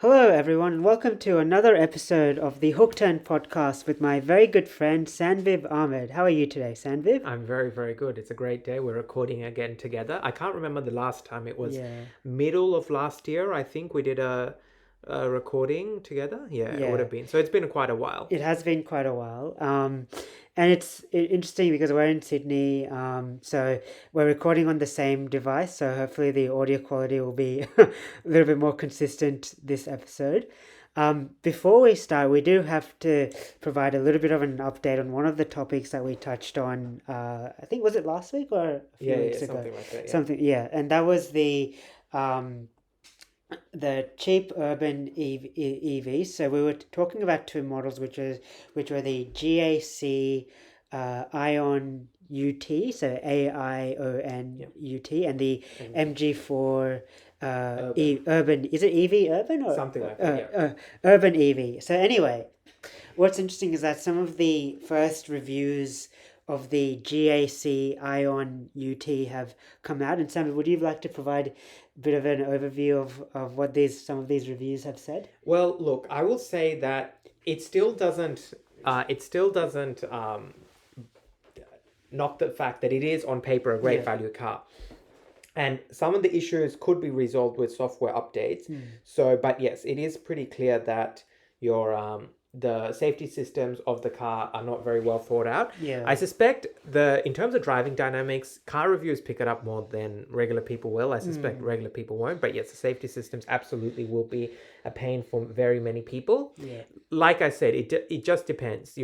Hello, everyone, and welcome to another episode of the Hook Turn podcast with my very good friend Sanviv Ahmed. How are you today, Sanviv? I'm very, very good. It's a great day. We're recording again together. I can't remember the last time. It was Yeah, middle of last year, I think we did a recording together. Yeah, it would yeah, have been. So it's been quite a while. it has been quite a while. And it's interesting because we're in Sydney, so we're recording on the same device, so hopefully the audio quality will be a little bit more consistent this episode. Before we start, we do have to provide a little bit of an update on one of the topics that we touched on. I think was it last week or a few Yeah, weeks yeah, ago? something like that. Yeah. Something, yeah, and that was um, the cheap urban EVs. So we were talking about two models, which were the GAC Ion UT, so AION Yeah. UT, and the And MG4 urban, Urban. Is it EV Urban or something like that. Yeah. Urban EV? So anyway, what's interesting is that some of the first reviews of the GAC Ion UT have come out. And Sam, would you like to provide a bit of an overview of what some of these reviews have said? Well, look, I will say that it still doesn't. Knock the fact that it is on paper a great Yeah. value car. And some of the issues could be resolved with software updates. Hmm. So, but yes, it is pretty clear that your the safety systems of the car are not very well thought out. Yeah. I suspect in terms of driving dynamics, car reviews pick it up more than regular people will. I suspect regular people won't, but yes, the safety systems absolutely will be a pain for very many people. Yeah. Like I said, it just depends.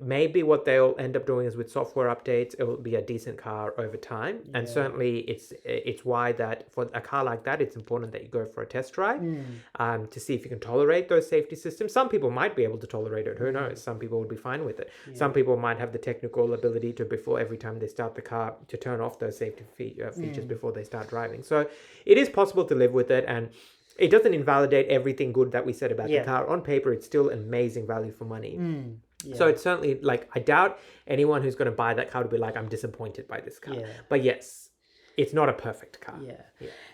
Maybe what they'll end up doing is with software updates, it will be a decent car over time. And Yeah. certainly it's why that for a car like that, it's important that you go for a test drive to see if you can tolerate those safety systems. Some people might be able to tolerate it. Who knows? Some people would be fine with it. Some people might have the technical ability to, before every time they start the car, to turn off those safety features before they start driving. So it is possible to live with it, and it doesn't invalidate everything good that we said about Yeah. the car. On paper, it's still an amazing value for money. Yeah. So it's certainly like, I doubt anyone who's going to buy that car would be like, I'm disappointed by this car. Yeah. But yes, it's not a perfect car. Yeah.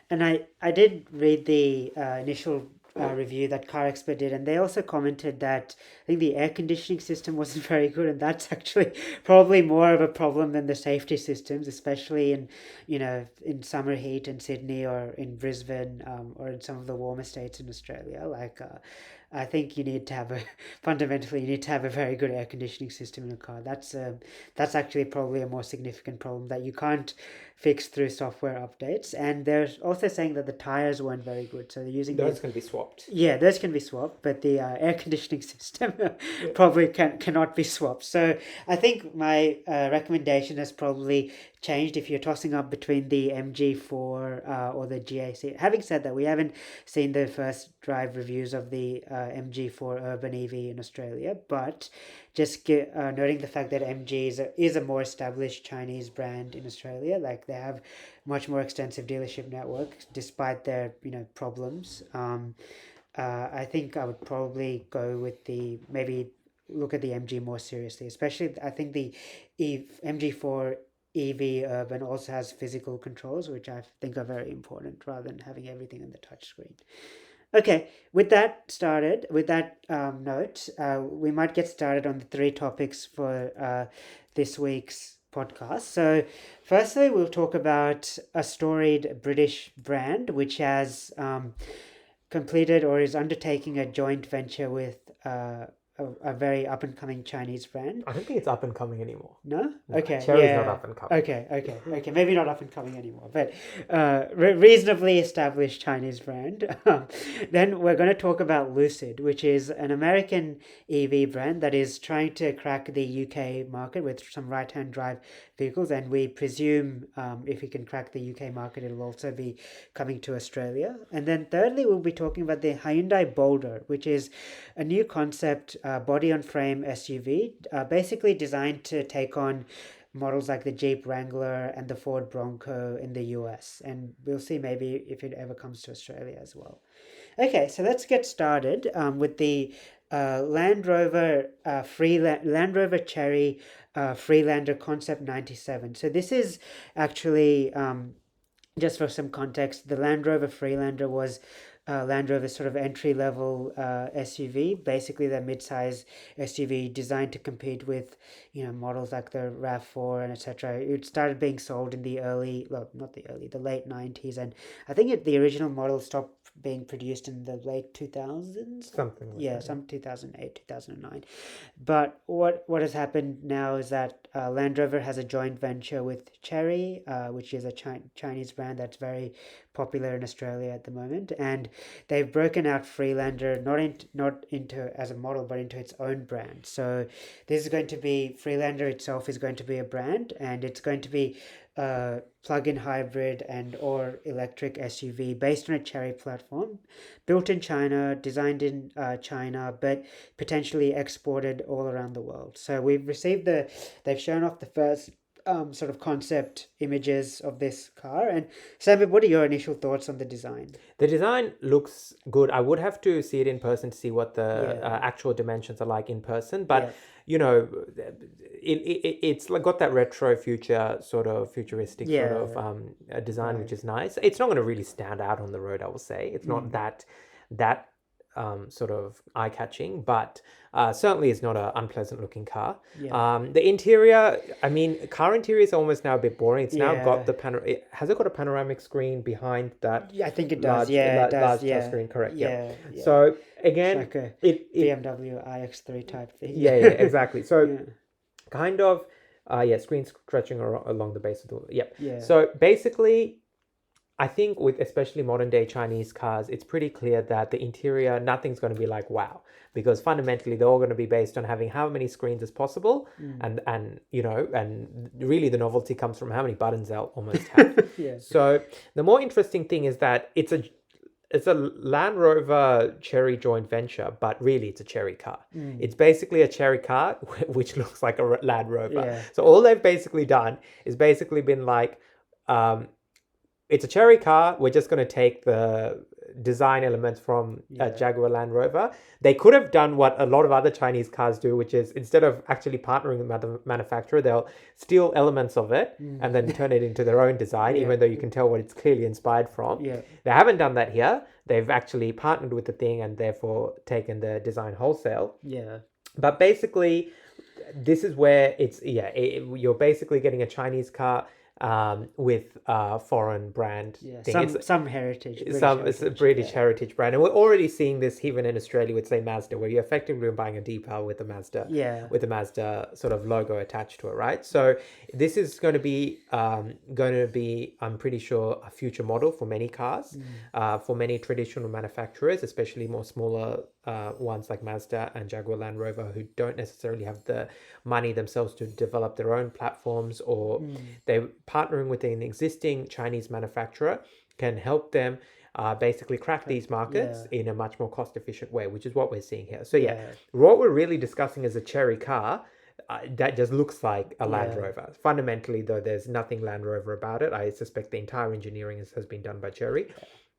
And I did read the initial review that Car Expert did, and they also commented that I think the air conditioning system wasn't very good, and that's actually probably more of a problem than the safety systems, especially in summer heat in Sydney or in Brisbane, or in some of the warmer states in Australia. I think fundamentally you need to have a very good air conditioning system in a car. That's actually probably a more significant problem that you can't fix through software updates. And they're also saying that the tires weren't very good, so they're using Those can be swapped. yeah, those can be swapped, but the air conditioning system probably cannot be swapped. So I think my recommendation has probably changed if you're tossing up between the MG4 or the GAC. Having said that, we haven't seen the first drive reviews of the MG4 Urban EV in Australia, but just noting the fact that MG is a more established Chinese brand in Australia. Like, they have much more extensive dealership network despite their problems. I think I would probably go with maybe look at the MG more seriously. Especially, I think the MG4 EV Urban also has physical controls, which I think are very important, rather than having everything on the touchscreen. Okay, with that note, we might get started on the three topics for this week's podcast. So, firstly, we'll talk about a storied British brand which has completed or is undertaking a joint venture with a very up and coming Chinese brand. I don't think it's up and coming anymore. No? No, Okay. Chery's Yeah. not up and coming. Okay. Maybe not up and coming anymore, but reasonably established Chinese brand. Then we're going to talk about Lucid, which is an American EV brand that is trying to crack the UK market with some right-hand drive vehicles, and we presume if we can crack the UK market, it'll also be coming to Australia. And then thirdly, we'll be talking about the Hyundai Boulder, which is a new concept body-on-frame SUV, basically designed to take on models like the Jeep Wrangler and the Ford Bronco in the US. And we'll see maybe if it ever comes to Australia as well. Okay, so let's get started with the Land Rover Land Rover Chery Freelander Concept 97. So this is actually, just for some context, the Land Rover Freelander was Land Rover sort of entry level SUV, basically the mid-size SUV designed to compete with models like the RAV4 and etc. It started being sold in the the late 90s, and I think the original model stopped being produced in the late 2000s. Something like that. Some 2008, 2009. But what has happened now is that Land Rover has a joint venture with Chery, which is a Chinese brand that's very popular in Australia at the moment, and they've broken out Freelander not into as a model but into its own brand. So this is going to be Freelander itself is going to be a brand, and it's going to be a plug-in hybrid and or electric SUV based on a Chery platform, built in China, designed in China, but potentially exported all around the world. So they've shown off the first sort of concept images of this car. And Sam, what are your initial thoughts on the design? The design looks good. I would have to see it in person to see what the actual dimensions are like in person, but it's like got that retro futuristic sort of design, which is nice. It's not going to really stand out on the road, I will say. It's not that sort of eye-catching, but certainly is not an unpleasant looking car. The interior, car interior is almost now a bit boring. It's now got has it got a panoramic screen behind that? Yeah, I think it does. It does. Large screen, correct. So again, it's like a BMW iX3 type thing. Exactly. So kind of screen stretching along the base of the So basically, I think with especially modern day Chinese cars, it's pretty clear that the interior, nothing's going to be like wow, because fundamentally they're all going to be based on having how many screens as possible, and really the novelty comes from how many buttons they'll almost have. So the more interesting thing is that it's a Land Rover Chery joint venture, but really it's a Chery car. It's basically a Chery car which looks like a Land Rover. So all they've basically done is basically been like, it's a Chery car. We're just going to take the design elements from Jaguar Land Rover. They could have done what a lot of other Chinese cars do, which is instead of actually partnering with the manufacturer, they'll steal elements of it and then turn it into their own design, even though you can tell what it's clearly inspired from. They haven't done that here. They've actually partnered with the thing and therefore taken the design wholesale. But basically, this is where you're basically getting a Chinese car with foreign brand thing. Some heritage. It's a British heritage brand. And we're already seeing this even in Australia with, say, Mazda, where you're effectively buying a decal with the Mazda sort of logo attached to it, right? So this is going to be, I'm pretty sure, a future model for many cars, for many traditional manufacturers, especially more smaller ones like Mazda and Jaguar Land Rover, who don't necessarily have the money themselves to develop their own platforms, or they're partnering with an existing Chinese manufacturer can help them basically crack these markets in a much more cost-efficient way, which is what we're seeing here. So what we're really discussing is a Chery car that just looks like a Land Rover. Fundamentally, though, there's nothing Land Rover about it. I suspect the entire engineering has been done by Chery.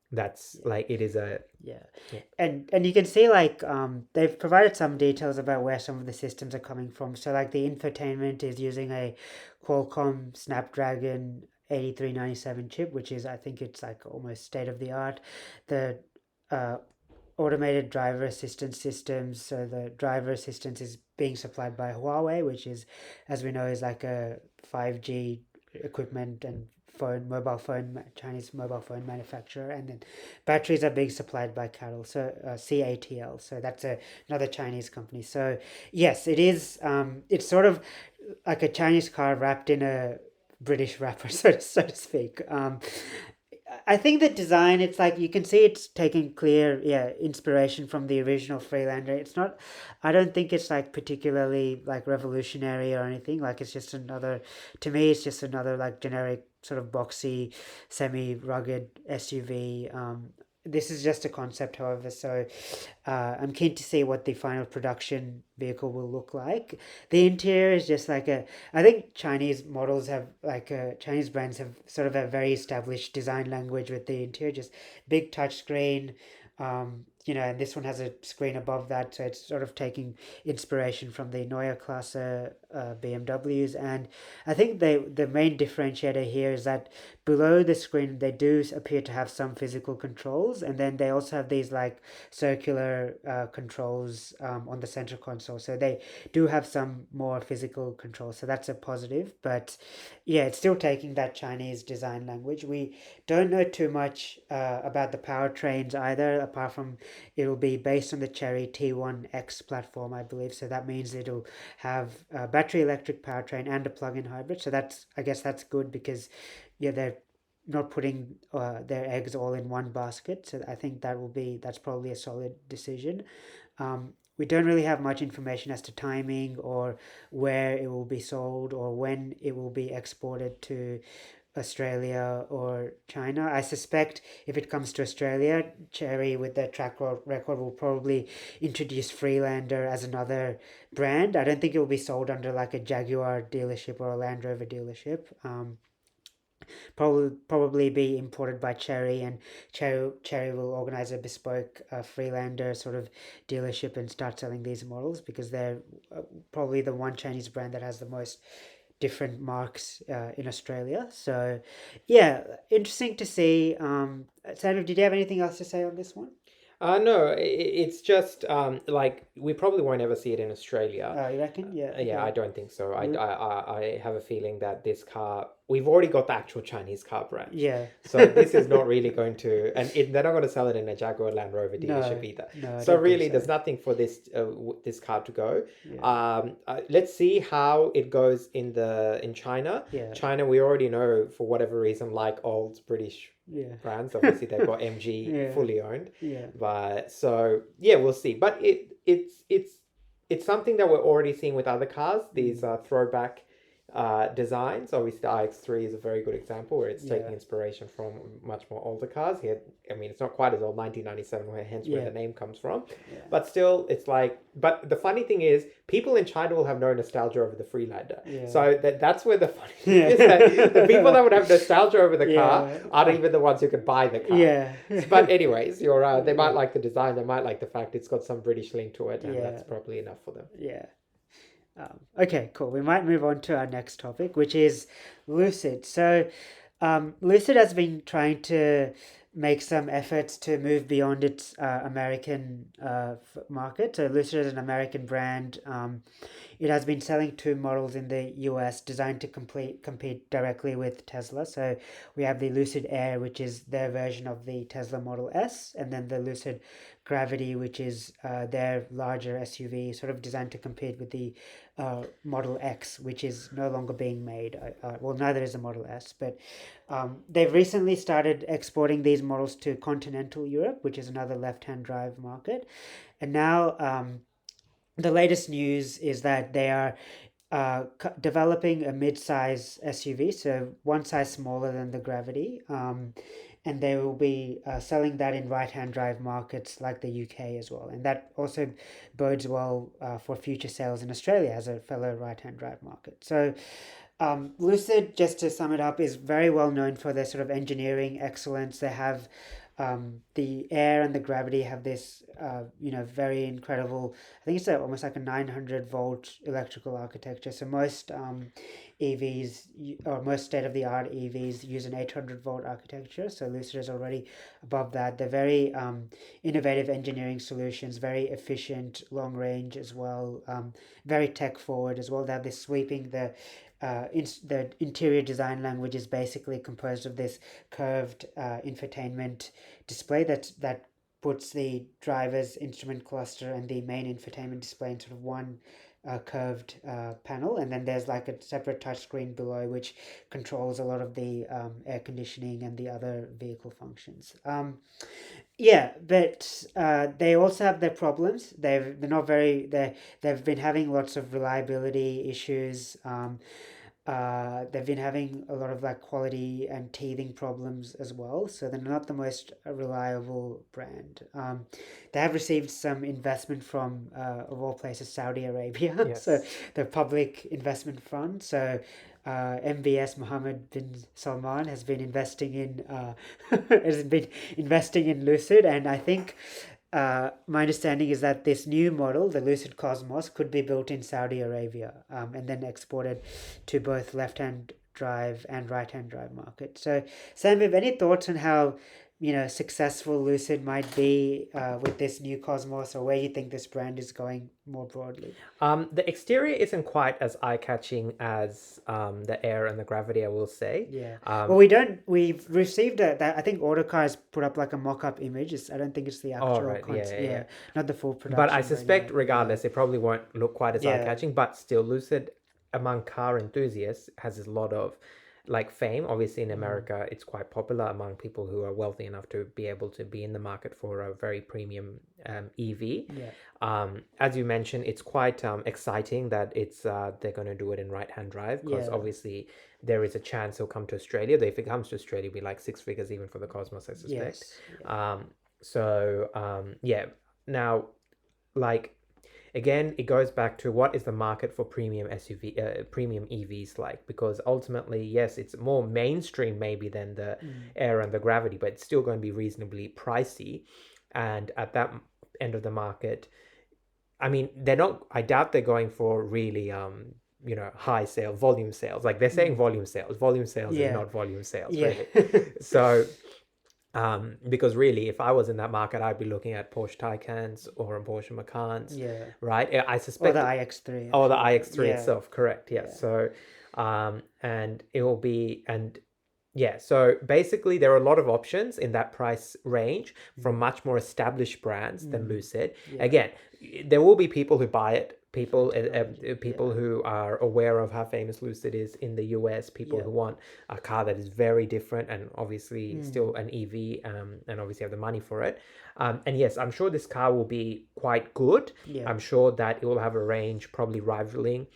That's like, it is a and you can see like they've provided some details about where some of the systems are coming from. So like the infotainment is using a Qualcomm Snapdragon 8397 chip, which is, I think it's like almost state of the art. The automated driver assistance systems, so the driver assistance is being supplied by Huawei, which is, as we know, is like a 5G equipment and Chinese mobile phone manufacturer. And then batteries are being supplied by CATL, so CATL, so that's another Chinese company. So yes, it is it's sort of like a Chinese car wrapped in a British wrapper, so to speak. I think the design, it's like you can see it's taking clear inspiration from the original Freelander. It's not, I don't think it's like particularly like revolutionary or anything. Like it's just another, to me it's just another like generic sort of boxy semi-rugged SUV. This is just a concept, however, so I'm keen to see what the final production vehicle will look like. The interior is just like I think Chinese models have Chinese brands have sort of a very established design language with the interior, just big touchscreen, and this one has a screen above that, so it's sort of taking inspiration from the Neue Klasse BMWs. And I think the main differentiator here is that below the screen they do appear to have some physical controls, and then they also have these like circular controls on the center console, so they do have some more physical controls, so that's a positive. But yeah, it's still taking that Chinese design language. We don't know too much about the powertrains either, apart from it'll be based on the Chery T1X platform, I believe. So that means it'll have a battery electric powertrain and a plug-in hybrid. So I guess that's good, because yeah, they're not putting their eggs all in one basket. So I think that's probably a solid decision. We don't really have much information as to timing or where it will be sold or when it will be exported to Australia or China. I suspect if it comes to Australia, Chery with their track record will probably introduce Freelander as another brand. I don't think it will be sold under like a Jaguar dealership or a Land Rover dealership. Probably be imported by Chery, and Chery will organize a bespoke Freelander sort of dealership and start selling these models, because they're probably the one Chinese brand that has the most different marks in Australia. So yeah, interesting to see. Samuel, did you have anything else to say on this one? No, it's just like we probably won't ever see it in Australia. You reckon? Yeah. Yeah, I Okay. don't think so. I have a feeling that this car, we've already got the actual Chinese car branch. Yeah. So this is not really going to, and they're not going to sell it in a Jaguar Land Rover dealership No. either. No, I So don't think really, so. there's nothing for this car to go. Yeah. Let's see how it goes in China. Yeah. China, we already know for whatever reason, like old British Yeah. brands, obviously they've got MG Yeah. fully owned. Yeah. But so yeah, we'll see. But it's something that we're already seeing with other cars. These throwback designs. Obviously, the iX3 is a very good example where it's taking Yeah. inspiration from much more older cars. Here, I mean, it's not quite as old, 1997, hence where Yeah. the name comes from. Yeah. But still, it's like. But the funny thing is, people in China will have no nostalgia over the Freelander. Yeah. So that's where the funny thing is, that the people that would have nostalgia over the car Yeah. aren't even the ones who could buy the car. Yeah. But anyways, they might like the design, they might like the fact it's got some British link to it, and Yeah. that's probably enough for them. Yeah. Okay, cool. We might move on to our next topic, which is Lucid. So, Lucid has been trying to make some efforts to move beyond its American market. So, Lucid is an American brand. It has been selling two models in the US designed to compete directly with Tesla. So, we have the Lucid Air, which is their version of the Tesla Model S, and then the Lucid Gravity, which is their larger SUV, sort of designed to compete with the Model X, which is no longer being made. Well, neither is the Model S, but they've recently started exporting these models to continental Europe, which is another left-hand drive market. And now the latest news is that they are developing a mid-size SUV, so one size smaller than the Gravity, and they will be selling that in right-hand drive markets like the UK as well, and that also bodes well for future sales in Australia as a fellow right-hand drive market. So Lucid, just to sum it up, is very well known for their sort of engineering excellence. They have the Air and the Gravity have this, very incredible. I think it's almost like a 900-volt electrical architecture. So most EVs or most state-of-the-art EVs use an 800-volt architecture. So Lucid is already above that. They're very innovative engineering solutions, very efficient, long range as well, very tech-forward as well. They have this sweeping the interior design language is basically composed of this curved infotainment display that puts the driver's instrument cluster and the main infotainment display in sort of one curved panel, and then there's like a separate touchscreen below which controls a lot of the air conditioning and the other vehicle functions. But they also have their problems. They're not very. They've been having lots of reliability issues. They've been having a lot of like quality and teething problems as well, so they're not the most reliable brand. They have received some investment from, of all places, Saudi Arabia, Yes. so the public investment fund. So MBS Mohammed bin Salman has been investing in Lucid, and I think my understanding is that this new model, the Lucid Cosmos, could be built in Saudi Arabia, and then exported to both left-hand drive and right-hand drive market. So, Sam, have any thoughts on how successful Lucid might be with this new Cosmos, or where you think this brand is going more broadly? The exterior isn't quite as eye-catching as the Air and the Gravity, I will say. Yeah. Well, we've received that. I think Autocar has put up like a mock-up image. I don't think it's the actual right. Yeah. not the full production. But I version suspect, yet. regardless, it probably won't look quite as Yeah. eye-catching. But still, Lucid, among car enthusiasts, has a lot of fame. Obviously, in America, it's quite popular among people who are wealthy enough to be able to be in the market for a very premium EV. Yeah. As you mentioned, it's quite exciting that they're going to do it in right-hand drive, because obviously there is a chance he'll come to Australia. If it comes to Australia, it'll be like 6 figures even for the Cosmos, I suspect. Yes. Now, again, it goes back to what is the market for premium premium EVs like? Because ultimately, yes, it's more mainstream maybe than the Air and the Gravity, but it's still going to be reasonably pricey. And at that end of the market, I mean, I doubt they're going for really, high volume sales. Like they're saying volume sales. Volume sales is not volume sales, really. So, because really, if I was in that market, I'd be looking at Porsche Taycans or Porsche Macans, right? I suspect, or the iX3. Or the iX3 itself, correct? Yes. So, and it will be, and so basically there are a lot of options in that price range from much more established brands than Lucid. Again, there will be people who buy it, people who are aware of how famous Lucid is in the US, people who want a car that is very different and obviously still an EV, and obviously have the money for it. And yes, I'm sure this car will be quite good. I'm sure that it will have a range probably rivaling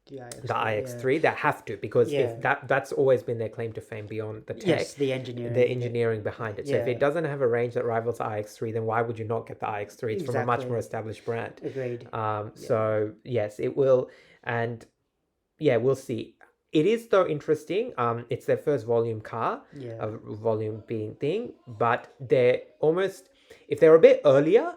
the iX3. That have to, because if that's always been their claim to fame beyond the tech, the engineering behind it. So if it doesn't have a range that rivals the iX3, then why would you not get the iX3? It's from a much more established brand. Agreed. So yes, it will, and we'll see. It is though interesting. It's their first volume car, a volume being thing, but they're almost, if they're a bit earlier,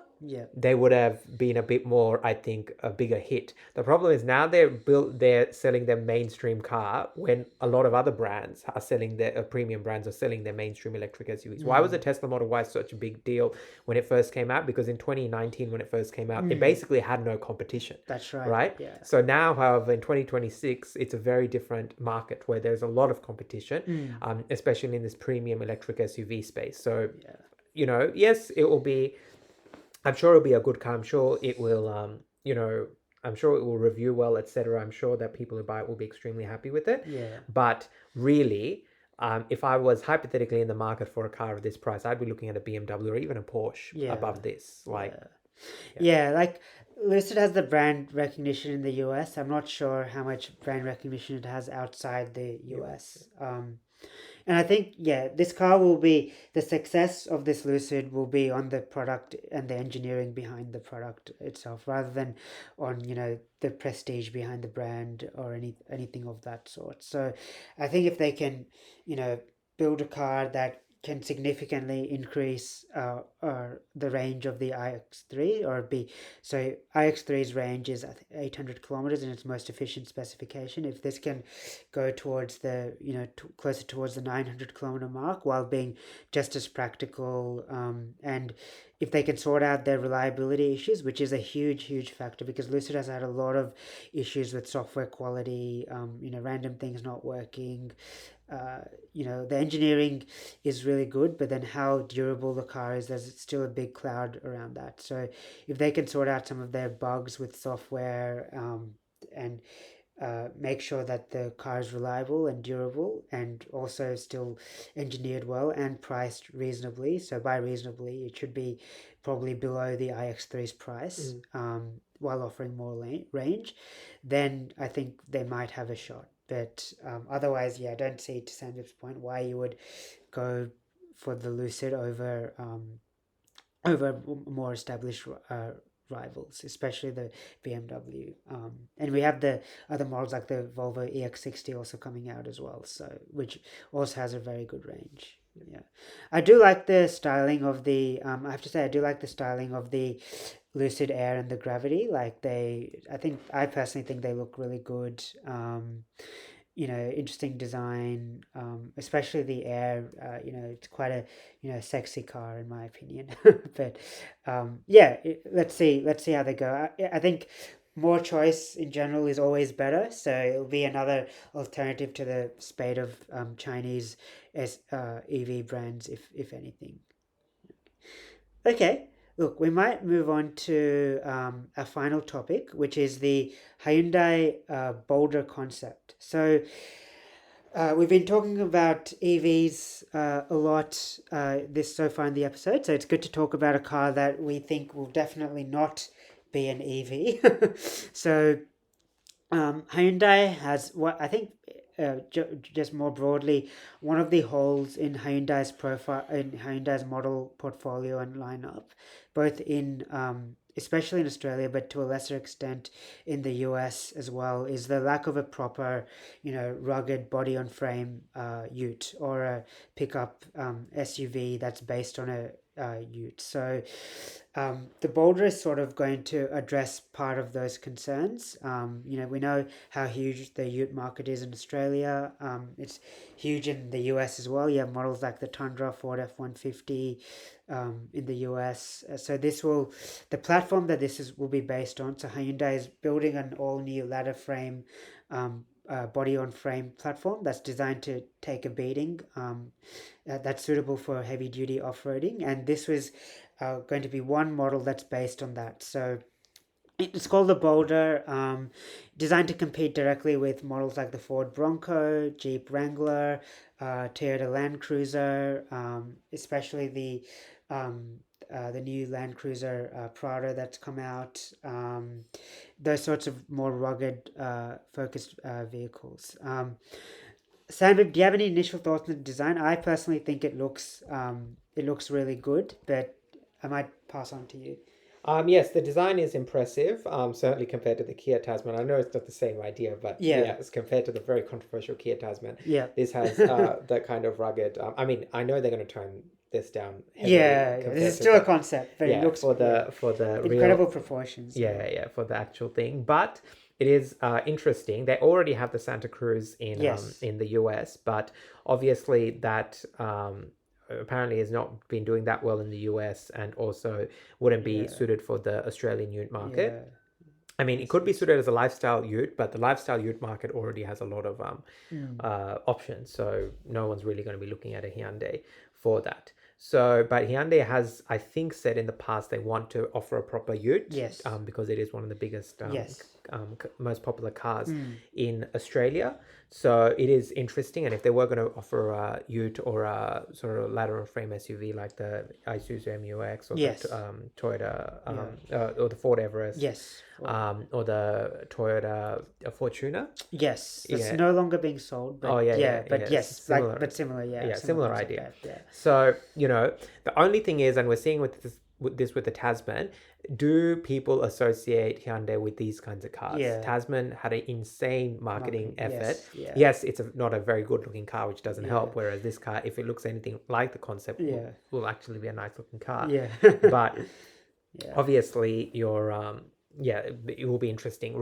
they would have been a bit more, I think, a bigger hit. The problem is now they're selling their mainstream car when a lot of other brands are selling their premium brands are selling their mainstream electric SUVs. Why was the Tesla Model Y such a big deal when it first came out? Because in 2019, when it first came out, it basically had no competition. That's right. Right? Yeah. So now, however, in 2026, it's a very different market where there's a lot of competition, especially in this premium electric SUV space. So, yes, it will be, I'm sure it'll be a good car. I'm sure it will, I'm sure it will review well, etc. I'm sure that people who buy it will be extremely happy with it. But really, if I was hypothetically in the market for a car of this price, I'd be looking at a BMW or even a Porsche above this. Like Lucid has the brand recognition in the US. I'm not sure how much brand recognition it has outside the US. And I think, this car will be, the success of this Lucid will be on the product and the engineering behind the product itself, rather than on, the prestige behind the brand or anything of that sort. So I think if they can, build a car that can significantly increase the range of the iX3 so iX3's range is 800 kilometers in its most efficient specification. If this can go towards the closer towards the 900 kilometer mark while being just as practical, and if they can sort out their reliability issues, which is a huge factor, because Lucid has had a lot of issues with software quality, random things not working. The engineering is really good, but then how durable the car is, there's still a big cloud around that. So if they can sort out some of their bugs with software, and make sure that the car is reliable and durable, and also still engineered well and priced reasonably. So by reasonably, it should be probably below the iX3's price, while offering more range, then I think they might have a shot. But otherwise, I don't see, to Sanjib's point, why you would go for the Lucid over more established rivals, especially the BMW. And we have the other models like the Volvo EX60 also coming out as well, so which also has a very good range. Yeah, I do like the styling of the. I have to say, I do like the styling of the Lucid Air and the Gravity. Like I personally think they look really good. Interesting design. Especially the Air. It's quite a sexy car in my opinion. But yeah, let's see how they go. I think more choice in general is always better. So it'll be another alternative to the spate of Chinese EV brands, if anything. Okay, look, we might move on to a final topic, which is the Hyundai Boulder concept. So we've been talking about EVs a lot this so far in the episode, so it's good to talk about a car that we think will definitely not be an EV. So Hyundai has what I think, just more broadly, one of the holes in Hyundai's profile, in Hyundai's model portfolio and lineup, both in especially in Australia, but to a lesser extent in the US as well, is the lack of a proper, rugged body on frame ute or a pickup SUV that's based on a ute. So the Boulder is sort of going to address part of those concerns. We know how huge the ute market is in Australia. It's huge in the US as well. You have models like the Tundra, Ford F-150 in the US. So the platform that will be based on. So Hyundai is building an all-new ladder frame body on frame platform that's designed to take a beating, that's suitable for heavy duty off-roading, and this was going to be one model that's based on that. So it's called the Boulder, designed to compete directly with models like the Ford Bronco, Jeep Wrangler, Toyota LandCruiser, especially the new LandCruiser Prado that's come out. Those sorts of more rugged, focused vehicles. Sam, do you have any initial thoughts on the design? I personally think it looks really good, but I might pass on to you. Yes, the design is impressive, certainly compared to the Kia Tasman. I know it's not the same idea, but Yeah. yes, compared to the very controversial Kia Tasman, Yeah. this has that kind of rugged. I mean, I know they're going to tone this down heavily Yeah, this compared is to still a the, concept, but it yeah, looks for the incredible real, proportions. yeah, for the actual thing. But it is interesting. They already have the Santa Cruz Yes. in the US, but obviously that apparently has not been doing that well in the US, and also wouldn't be Yeah. suited for the Australian ute market. Yeah. I mean, it could be suited as a lifestyle ute, but the lifestyle ute market already has a lot of options, so no one's really going to be looking at a Hyundai for that. So, but Hyundai has, I think, said in the past they want to offer a proper ute, Yes. because it is one of the biggest, Yes. most popular cars in Australia. So it is interesting, and if they were going to offer a ute or a sort of lateral frame SUV like the Isuzu MUX or Yes. the Toyota or the Ford Everest, Yes. or the Toyota Fortuner. Yes. It's Yeah. no longer being sold, but Oh, yeah, but yeah, yes, similar. but similar, yeah. Yeah, similar concept, idea. Yeah. So, the only thing is, and we're seeing with the Tasman, do people associate Hyundai with these kinds of cars? Yeah. Tasman had an insane marketing effort. Yes. Yeah. Yes, it's not a very good looking car, which doesn't Yeah. help. Whereas this car, if it looks anything like the concept, Yeah. will actually be a nice looking car. Yeah. But Yeah. obviously, it will be interesting.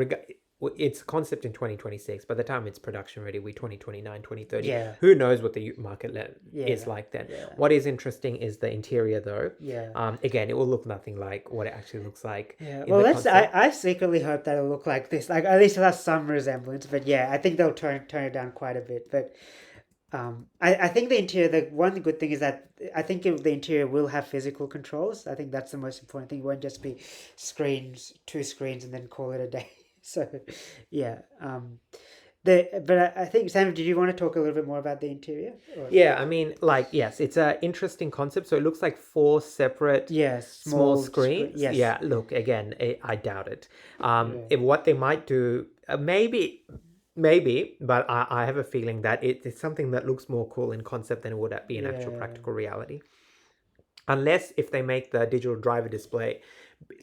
It's a concept in 2026. By the time it's production ready, we're 2029, 2030. Yeah. Who knows what the market is Yeah. like then? Yeah. What is interesting is the interior, though. Yeah. Again, it will look nothing like what it actually looks like. Yeah. in Well, the let's. concept. I secretly hope that it'll look like this. Like at least it'll have some resemblance. But yeah, I think they'll turn it down quite a bit. But I think the interior. The one good thing is that I think the interior will have physical controls. I think that's the most important thing. It won't just be two screens, and then call it a day. So, yeah. But I think, Sam, did you want to talk a little bit more about the interior? Yeah, I mean, yes, it's an interesting concept. So it looks like 4 separate small screens. Yes. Yeah, look, again, I doubt it. If what they might do, maybe, but I have a feeling that it's something that looks more cool in concept than it would be in actual practical reality. Unless if they make the digital driver display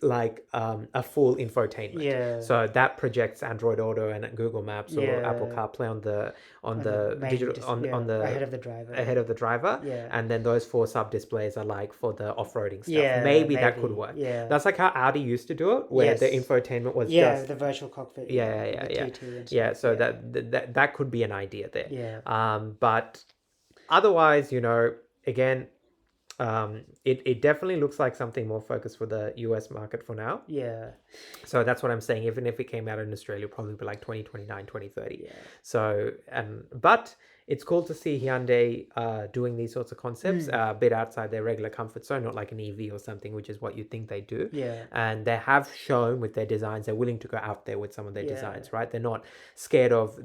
like a full infotainment. Yeah. So that projects Android Auto and Google Maps or Apple Yeah. CarPlay on the On the main digital on the ahead of the driver. ahead of the driver, Yeah. and then those 4 sub displays are like for the off-roading stuff. Yeah, Maybe that could maybe. work. Yeah. That's like how Audi used to do it, where the Yes. infotainment was Yeah, just the virtual cockpit. yeah, Yeah, yeah, the yeah, TT and yeah. stuff. So Yeah. that could be an idea there. Yeah. But otherwise, again, it definitely looks like something more focused for the US market for now. Yeah. So that's what I'm saying. Even if it came out in Australia, it'll probably be like 2029, 2030. Yeah. So, but it's cool to see Hyundai doing these sorts of concepts a bit outside their regular comfort zone, not like an EV or something, which is what you think they do. Yeah. And they have shown with their designs, they're willing to go out there with some of their Yeah. designs, right? They're not scared of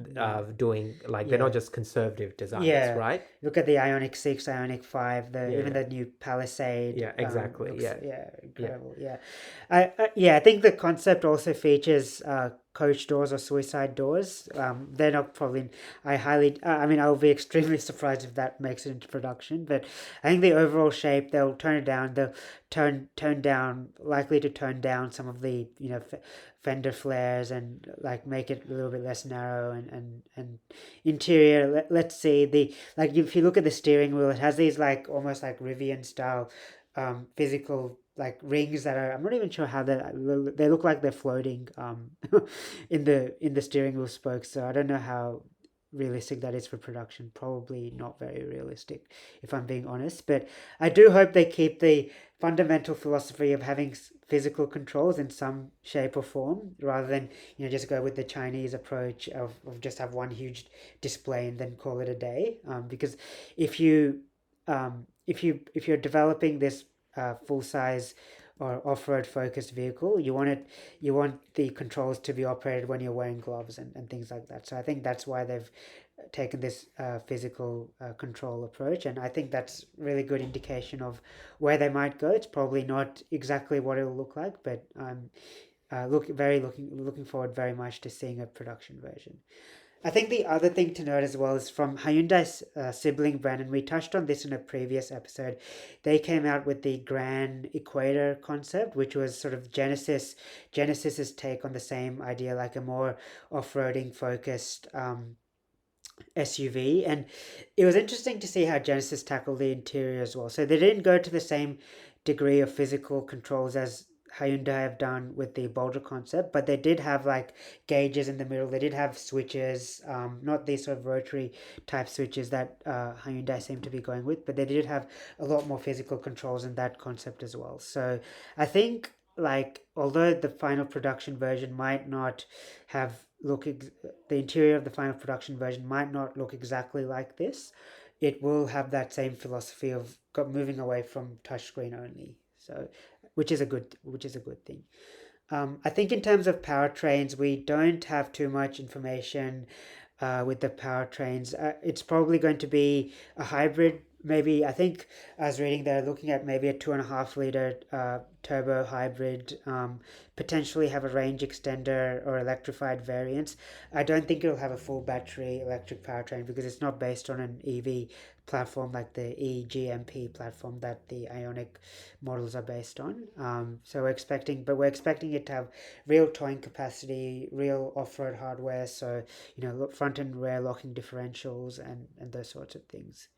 doing, like, they're not Yeah. just conservative designers, Yeah. right? Look at the Ioniq 6, Ioniq 5, Yeah. even the new Palisade. Yeah, exactly. Looks, Yeah. incredible. Yeah. I think the concept also features coach doors or suicide doors. They're not probably. I'll be extremely surprised if that makes it into production. But I think the overall shape, they'll tone it down. They'll likely to tone down some of the fender flares and like make it a little bit less narrow and interior. Let's see if you look at the steering wheel, it has these like almost like Rivian style physical like rings that are, I'm not even sure how they look like they're floating in the steering wheel spokes. So I don't know how realistic that is for production. Probably not very realistic, if I'm being honest. But I do hope they keep the fundamental philosophy of having physical controls in some shape or form, rather than just go with the Chinese approach of just have one huge display and then call it a day. Because if you're developing this full size or off-road focused vehicle, you want the controls to be operated when you're wearing gloves and things like that. So I think that's why they've taken this physical control approach, and I think that's really good indication of where they might go. It's probably not exactly what it will look like, but I'm looking forward very much to seeing a production version. I think the other thing to note as well is from Hyundai's sibling brand, and we touched on this in a previous episode. They came out with the Grand Equator concept, which was sort of Genesis's take on the same idea, like a more off-roading focused SUV. And it was interesting to see how Genesis tackled the interior as well. So they didn't go to the same degree of physical controls as Hyundai have done with the Boulder concept, but they did have like gauges in the middle. They did have switches, not these sort of rotary type switches that Hyundai seem to be going with, but they did have a lot more physical controls in that concept as well. So I think although the final production version might not have the interior of the final production version might not look exactly like this, it will have that same philosophy of moving away from touchscreen only. So which is a good thing. I think in terms of powertrains, we don't have too much information with the powertrains. It's probably going to be a hybrid. Maybe, I think I was reading they're looking at maybe a 2.5 liter turbo hybrid, potentially have a range extender or electrified variants. I don't think it'll have a full battery electric powertrain because it's not based on an EV platform like the eGMP platform that the Ioniq models are based on. So we're expecting it to have real towing capacity, real off-road hardware, so front and rear locking differentials and those sorts of things.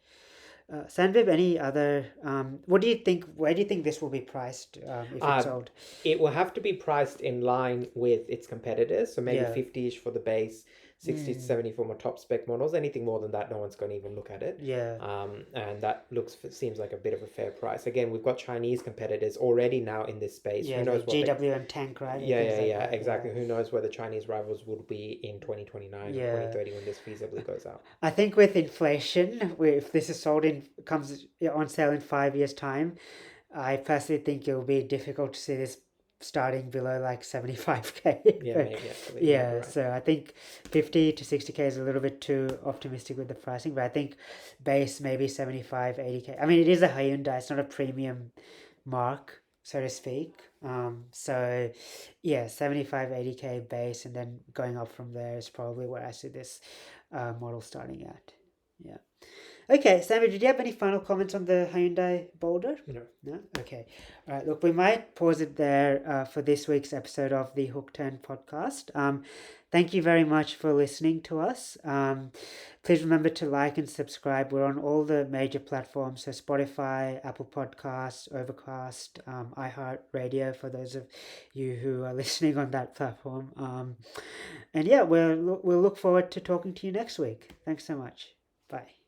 Sanvib, any other? What do you think? Where do you think this will be priced if it's sold? It will have to be priced in line with its competitors, so maybe Yeah. 50-ish for the base, 60 to 70 for more top spec models. Anything more than that, no one's going to even look at it. Yeah. And that seems like a bit of a fair price. Again, we've got Chinese competitors already now in this space. Yeah, Who knows the GWM tank, right? Yeah, exactly. Who knows where the Chinese rivals will be in 2029 or Yeah. 2030 when this feasibly goes out. I think with inflation, if this is comes on sale in 5 years' time, I personally think it will be difficult to see this starting below like 75k. Yeah, But, maybe actually. yeah, Right. so I think 50 to 60k is a little bit too optimistic with the pricing, but I think base maybe 75, 80k. I mean, it is a Hyundai, it's not a premium mark, so to speak. So yeah, 75, 80k base, and then going up from there is probably where I see this model starting at. Yeah. Okay, Sammy, did you have any final comments on the Hyundai Boulder? No. No? Okay. All right, look, we might pause it there for this week's episode of the Hook Turn podcast. Thank you very much for listening to us. Please remember to like and subscribe. We're on all the major platforms, so Spotify, Apple Podcasts, Overcast, iHeartRadio, for those of you who are listening on that platform. And yeah, we'll look forward to talking to you next week. Thanks so much. Bye.